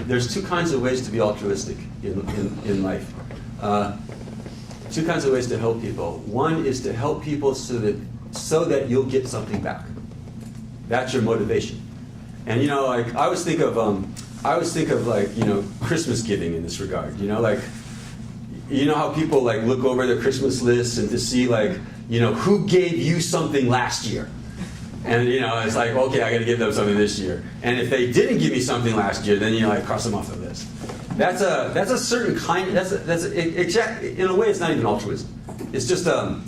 there's two kinds of ways to be altruistic in life. Two kinds of ways to help people. One is to help people so that you'll get something back. That's your motivation. And like I always think of like Christmas giving in this regard. Like how people like look over their Christmas lists and to see like who gave you something last year. And it's like, okay, I got to give them something this year. And if they didn't give me something last year, then like cross them off the list. That's a certain kind. In a way, it's not even altruism. It's just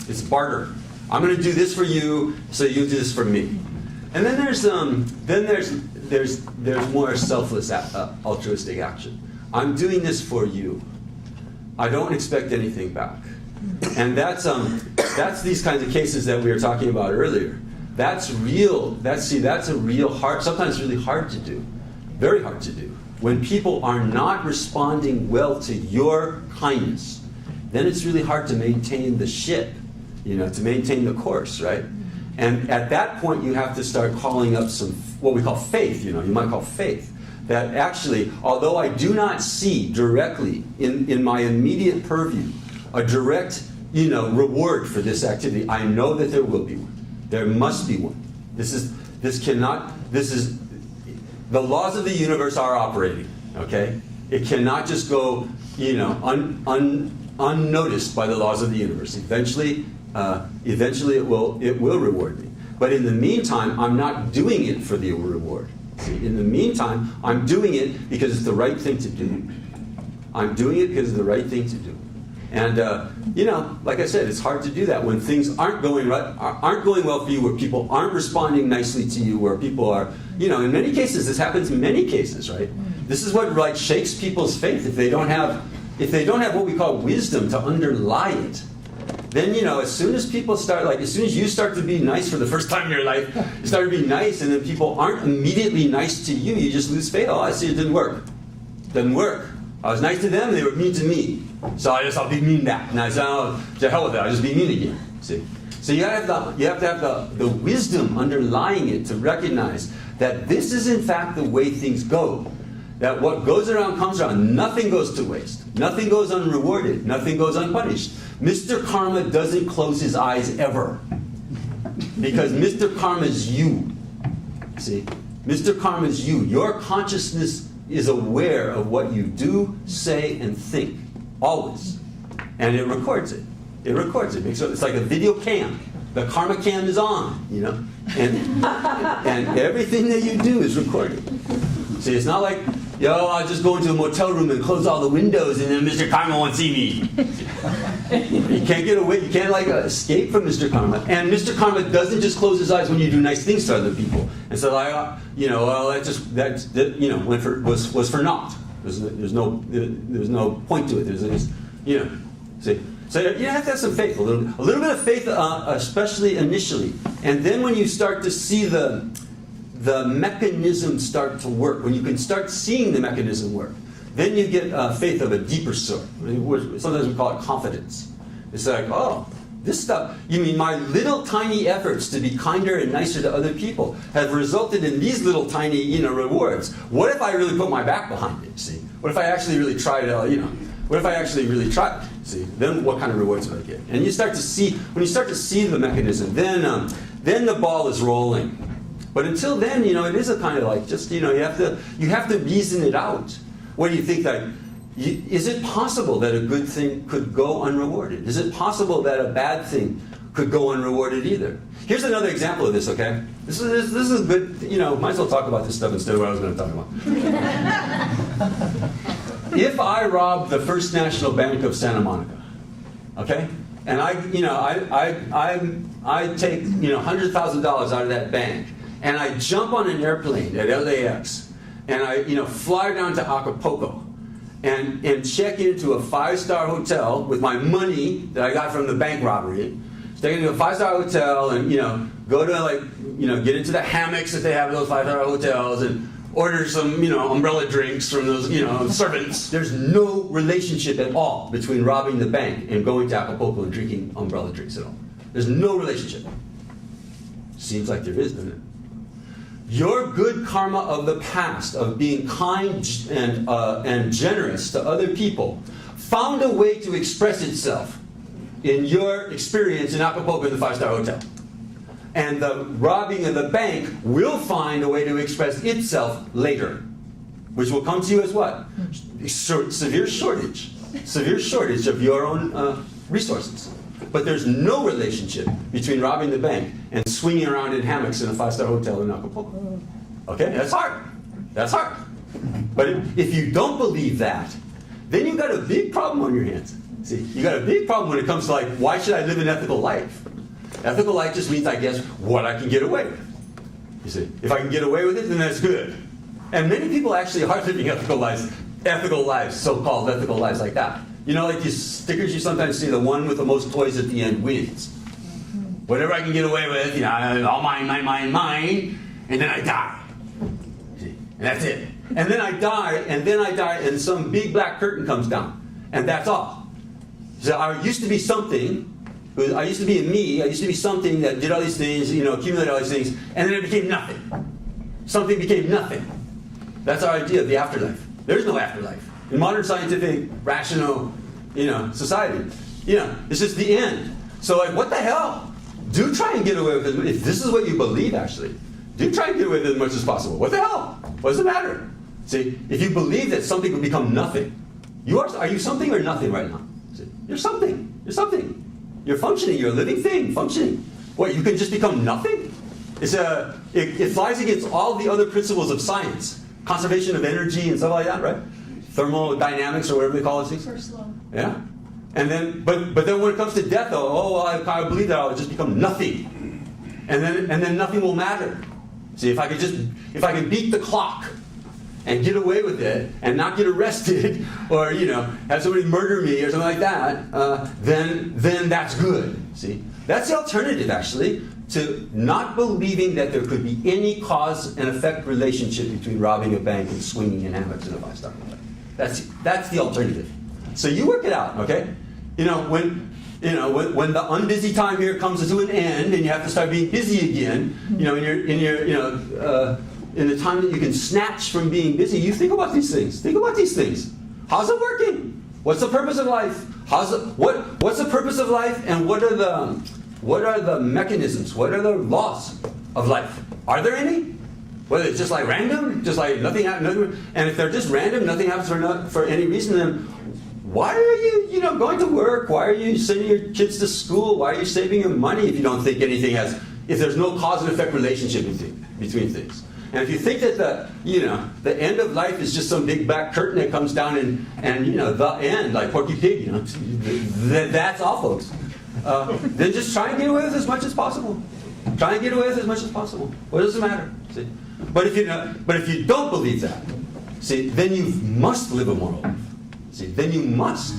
it's barter. I'm going to do this for you, so you do this for me. And then there's more selfless altruistic action. I'm doing this for you. I don't expect anything back. And that's these kinds of cases that we were talking about earlier. That's real. That's a real hard, sometimes really hard to do, very hard to do. When people are not responding well to your kindness, then it's really hard to maintain the ship, to maintain the course, right? And at that point, you have to start calling up some, what we call faith, you might call faith. That actually, although I do not see directly in my immediate purview a direct, reward for this activity, I know that there will be one. There must be one. The laws of the universe are operating, okay? It cannot just go, unnoticed by the laws of the universe. Eventually it will reward me. But in the meantime, I'm not doing it for the reward. See, in the meantime, I'm doing it because it's the right thing to do. I'm doing it because it's the right thing to do. And like I said, it's hard to do that when things aren't going well for you, where people aren't responding nicely to you, where people are, in many cases, this happens in many cases, right? This is what like shakes people's faith if they don't have what we call wisdom to underlie it. Then as soon as people start, as soon as you start to be nice for the first time in your life, you start to be nice, and then people aren't immediately nice to you, you just lose faith. Oh, I see, it didn't work. Doesn't work. I was nice to them, and they were mean to me. So I'll be mean back. And I said, oh, to hell with it, I'll just be mean again. See? So you have to have the wisdom underlying it to recognize that this is in fact the way things go. That what goes around comes around. Nothing goes to waste. Nothing goes unrewarded. Nothing goes unpunished. Mr. Karma doesn't close his eyes ever. Because Mr. Karma is you. See? Mr. Karma is you. Your consciousness is aware of what you do, say, and think. Always. And it records it. It records it. It's like a video cam. The karma cam is on, and everything that you do is recorded. See, it's not like, I'll just go into a motel room and close all the windows and then Mr. Karma won't see me. You can't get away. You can't escape from Mr. Karma. And Mr. Karma doesn't just close his eyes when you do nice things to other people. And so was for naught. There's no point to it. See. So you have to have some faith, a little bit of faith, especially initially, and then when you start to see the mechanism start to work, when you can start seeing the mechanism work, then you get faith of a deeper sort. Sometimes we call it confidence. It's like, oh, this stuff. You mean my little tiny efforts to be kinder and nicer to other people have resulted in these little tiny, rewards. What if I really put my back behind it? See, what if I actually really try to, What if I actually really try? See, then what kind of rewards do I get? And when you start to see the mechanism, then the ball is rolling. But until then, it is a kind of like just, you have to reason it out. What do you think is it possible that a good thing could go unrewarded? Is it possible that a bad thing could go unrewarded either? Here's another example of this, okay? This is good, might as well talk about this stuff instead of what I was going to talk about. If I rob the First National Bank of Santa Monica, okay, and I take $100,000 out of that bank, and I jump on an airplane at LAX, and I fly down to Acapulco, and check into a 5-star hotel with my money that I got from the bank robbery, check into a 5-star hotel, and go to get into the hammocks that they have in those 5-star hotels, and order some, umbrella drinks from those, servants. There's no relationship at all between robbing the bank and going to Acapulco and drinking umbrella drinks at all. There's no relationship. Seems like there is, doesn't it? your good karma of the past, of being kind and generous to other people, found a way to express itself in your experience in Acapulco in the 5-star hotel. And the robbing of the bank will find a way to express itself later, which will come to you as what? Severe shortage of your own resources. But there's no relationship between robbing the bank and swinging around in hammocks in a 5-star hotel in Acapulco. Okay, that's hard. That's hard. But if you don't believe that, then you've got a big problem on your hands. See, you got a big problem when it comes to, like, why should I live an ethical life? Ethical life just means, I guess, what I can get away with. You see, if I can get away with it, then that's good. And many people actually are living ethical lives, so-called ethical lives like that. You know, like these stickers you sometimes see, the one with the most toys at the end wins. Whatever I can get away with, you know, all mine, and then I die. See? And that's it. And then I die, and some big black curtain comes down. And that's all. So I used to be something. I used to be a me. I used to be something that did all these things, you know, accumulated all these things, and then it became nothing. Something became nothing. That's our idea of the afterlife. There's no afterlife. In modern scientific, rational, you know, society, you know, it's just the end. So, like, what the hell? Do try and get away with it. If this is what you believe, actually, do try and get away with it as much as possible. What the hell? What does it matter? See, if you believe that something will become nothing, are you something or nothing right now? See, you're something. You're something. You're functioning. You're a living thing, functioning. What, you can just become nothing? It flies against all the other principles of science. Conservation of energy and stuff like that, right? Thermodynamics or whatever they call it. First law. Yeah. And then, but then when it comes to death, though, I believe that I'll just become nothing. And then nothing will matter. See, if I can beat the clock and get away with it and not get arrested or, you know, have somebody murder me or something like that, then that's good. See? That's the alternative, actually, to not believing that there could be any cause and effect relationship between robbing a bank and swinging in hammocks in a 5-star hotel. That's the alternative. So you work it out, okay? You know, when the unbusy time here comes to an end and you have to start being busy again, you know, in the time that you can snatch from being busy, you think about these things. Think about these things. How's it working? What's the purpose of life? What's the purpose of life? And what are the mechanisms? What are the laws of life? Are there any? Whether it's just like random, just like nothing happens. And if they're just random, nothing happens for any reason, then why are you going to work? Why are you sending your kids to school? Why are you saving your money if you don't think anything if there's no cause and effect relationship between things? And if you think that the end of life is just some big black curtain that comes down and you know, the end, like Porky Pig, you know, that's all, folks. Then just try and get away with as much as possible. Try and get away with as much as possible. What does it matter? See? But if you don't believe that, see, then you must live a moral life. See, then you must.